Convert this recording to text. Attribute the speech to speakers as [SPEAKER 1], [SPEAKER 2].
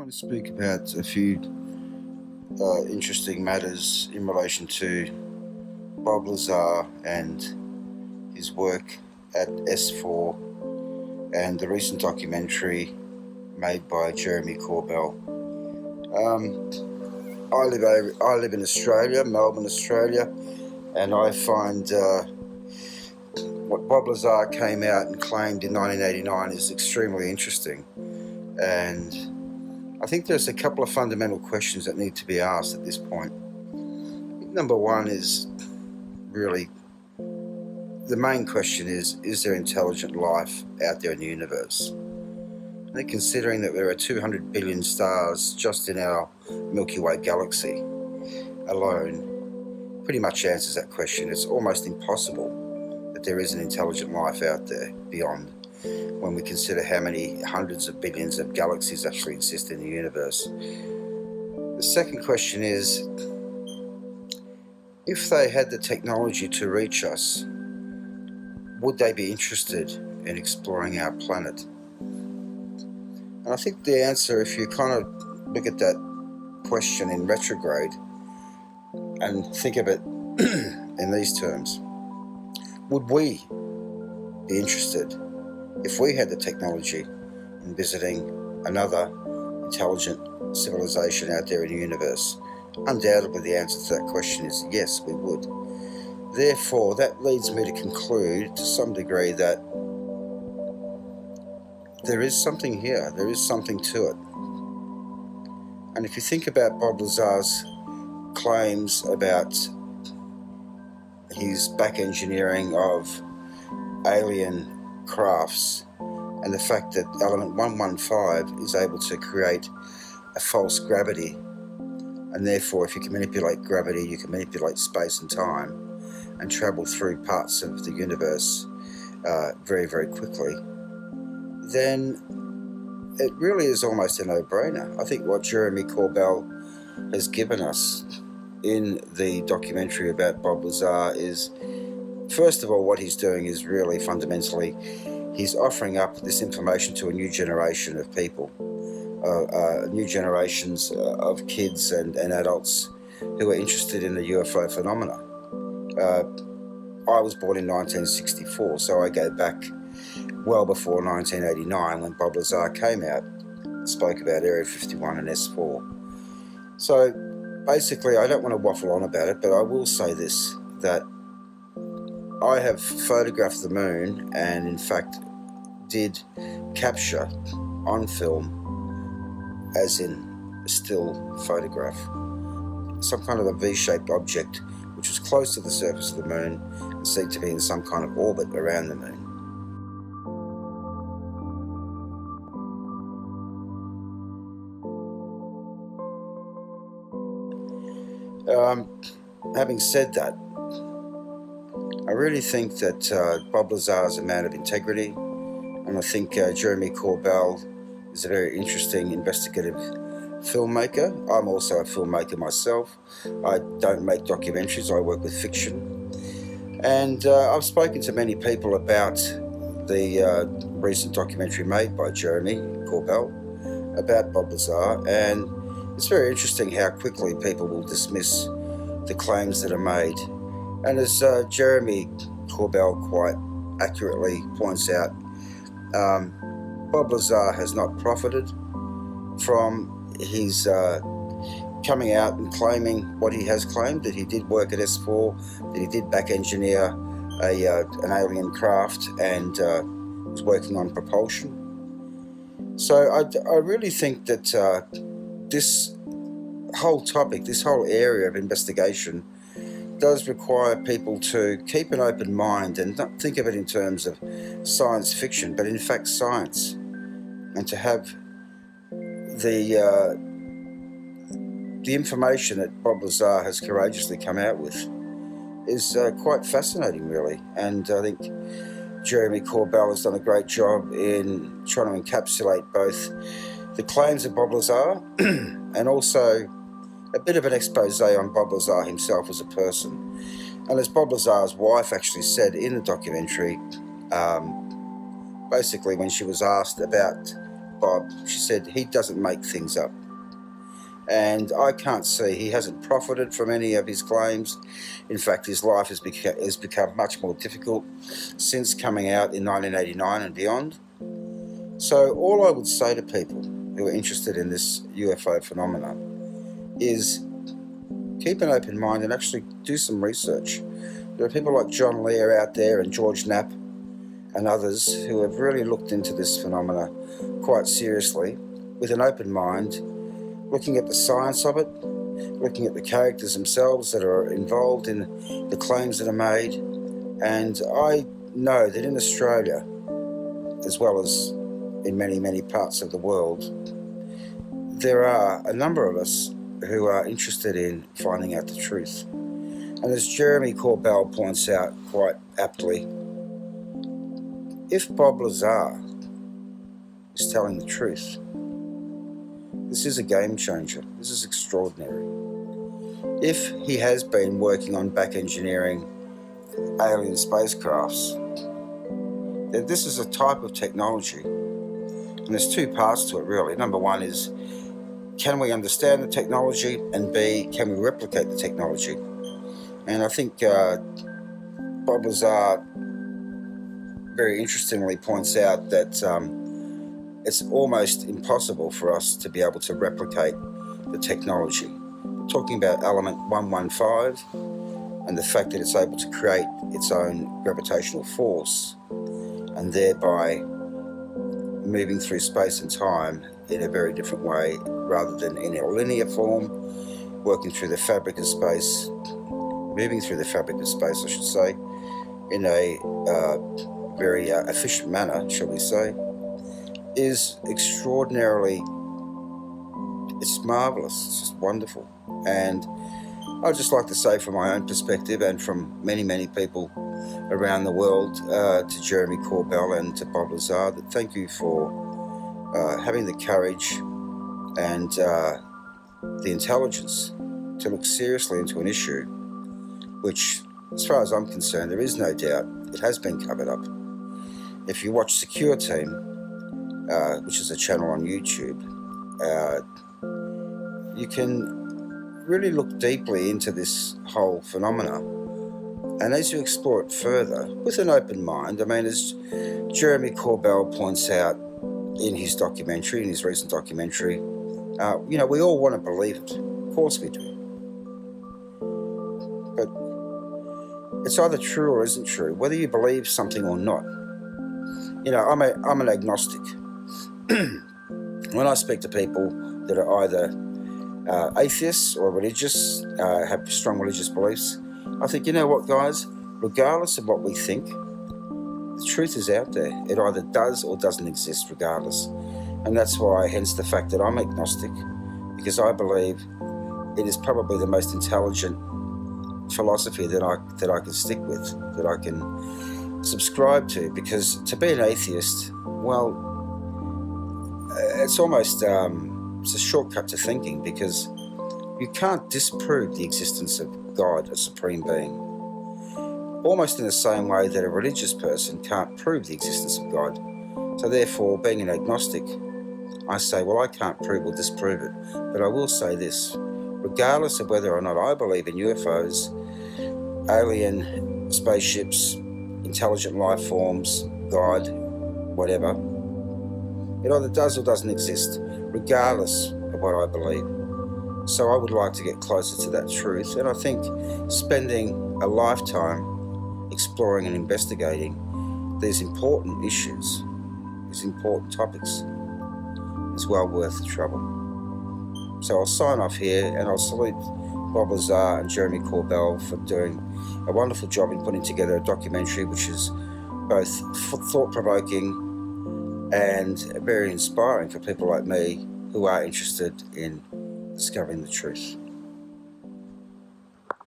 [SPEAKER 1] to speak about a few interesting matters in relation to Bob Lazar and his work at S4 and the recent documentary made by Jeremy Corbell. I live in Australia, Melbourne, Australia, and I find what Bob Lazar came out and claimed in 1989 is extremely interesting. And I think there's a couple of fundamental questions that need to be asked at this point. Number one is really, the main question is there intelligent life out there in the universe? I think considering that there are 200 billion stars just in our Milky Way galaxy alone, pretty much answers that question. It's almost impossible that there is an intelligent life out there beyond, when we consider how many hundreds of billions of galaxies actually exist in the universe. The second question is, if they had the technology to reach us, would they be interested in exploring our planet? And I think the answer, if you kind of look at that question in retrograde and think of it in these terms, would we be interested, if we had the technology, in visiting another intelligent civilization out there in the universe? Undoubtedly the answer to that question is yes, we would. Therefore, that leads me to conclude to some degree that there is something here, there is something to it. And if you think about Bob Lazar's claims about his back engineering of alien crafts, and the fact that element 115 is able to create a false gravity, and therefore if you can manipulate gravity, you can manipulate space and time and travel through parts of the universe very, very quickly, then it really is almost a no-brainer. I think what Jeremy Corbell has given us in the documentary about Bob Lazar is, first of all, what he's doing is really fundamentally, he's offering up this information to a new generation of people, new generations of kids and adults who are interested in the UFO phenomena. I was born in 1964, so I go back well before 1989 when Bob Lazar came out and spoke about Area 51 and S4. So basically, I don't want to waffle on about it, but I will say this, that I have photographed the moon and in fact did capture on film, as in a still photograph, some kind of a V-shaped object which was close to the surface of the moon and seemed to be in some kind of orbit around the moon. Having said that, I really think that Bob Lazar is a man of integrity, and I think Jeremy Corbell is a very interesting investigative filmmaker. I'm also a filmmaker myself. I don't make documentaries, I work with fiction. And I've spoken to many people about the recent documentary made by Jeremy Corbell about Bob Lazar, and it's very interesting how quickly people will dismiss the claims that are made. And as Jeremy Corbell quite accurately points out, Bob Lazar has not profited from his coming out and claiming what he has claimed, that he did work at S4, that he did back engineer an alien craft and was working on propulsion. So I really think that this whole topic, this whole area of investigation does require people to keep an open mind and not think of it in terms of science fiction, but in fact science, and to have the information that Bob Lazar has courageously come out with is quite fascinating, really. And I think Jeremy Corbell has done a great job in trying to encapsulate both the claims of Bob Lazar and also a bit of an expose on Bob Lazar himself as a person. And as Bob Lazar's wife actually said in the documentary, basically when she was asked about Bob, she said he doesn't make things up. And I can't see he hasn't profited from any of his claims. In fact, his life has become much more difficult since coming out in 1989 and beyond. So all I would say to people who are interested in this UFO phenomena is keep an open mind and actually do some research. There are people like John Lear out there and George Knapp and others who have really looked into this phenomena quite seriously with an open mind, looking at the science of it, looking at the characters themselves that are involved in the claims that are made. And I know that in Australia, as well as in many, many parts of the world, there are a number of us who are interested in finding out the truth. And as Jeremy Corbell points out quite aptly, if Bob Lazar is telling the truth, this is a game changer. This is extraordinary. If he has been working on back engineering alien spacecrafts, then this is a type of technology. And there's two parts to it, really. Number one is, can we understand the technology? And B, can we replicate the technology? And I think Bob Lazar very interestingly points out that it's almost impossible for us to be able to replicate the technology. We're talking about element 115 and the fact that it's able to create its own gravitational force and thereby moving through space and time in a very different way rather than in a linear form, working through the fabric of space, moving through the fabric of space, I should say, in a very efficient manner, shall we say, is extraordinarily, it's marvellous, it's just wonderful. And I'd just like to say from my own perspective and from many, many people around the world, to Jeremy Corbell and to Bob Lazar, that thank you for having the courage and the intelligence to look seriously into an issue which, as far as I'm concerned, there is no doubt it has been covered up. If you watch Secure Team, which is a channel on YouTube, you can really look deeply into this whole phenomena. And as you explore it further, with an open mind, I mean, as Jeremy Corbell points out in his documentary, in his recent documentary, you know, we all want to believe it. Of course we do. But it's either true or isn't true, whether you believe something or not. You know, I'm an agnostic. When I speak to people that are either atheists or religious, have strong religious beliefs, I think, you know what, guys, regardless of what we think, the truth is out there. It either does or doesn't exist regardless. And that's why, hence the fact that I'm agnostic, because I believe it is probably the most intelligent philosophy that I can stick with, that I can subscribe to. Because to be an atheist, well, it's almost it's a shortcut to thinking, because you can't disprove the existence of God, a supreme being. Almost in the same way that a religious person can't prove the existence of God. So therefore, being an agnostic, I say, well, I can't prove or disprove it. But I will say this, regardless of whether or not I believe in UFOs, alien spaceships, intelligent life forms, God, whatever, it either does or doesn't exist, regardless of what I believe. So I would like to get closer to that truth, and I think spending a lifetime exploring and investigating these important issues, these important topics, is well worth the trouble. So I'll sign off here, and I'll salute Bob Lazar and Jeremy Corbell for doing a wonderful job in putting together a documentary which is both thought-provoking and very inspiring for people like me who are interested in discovering the truth.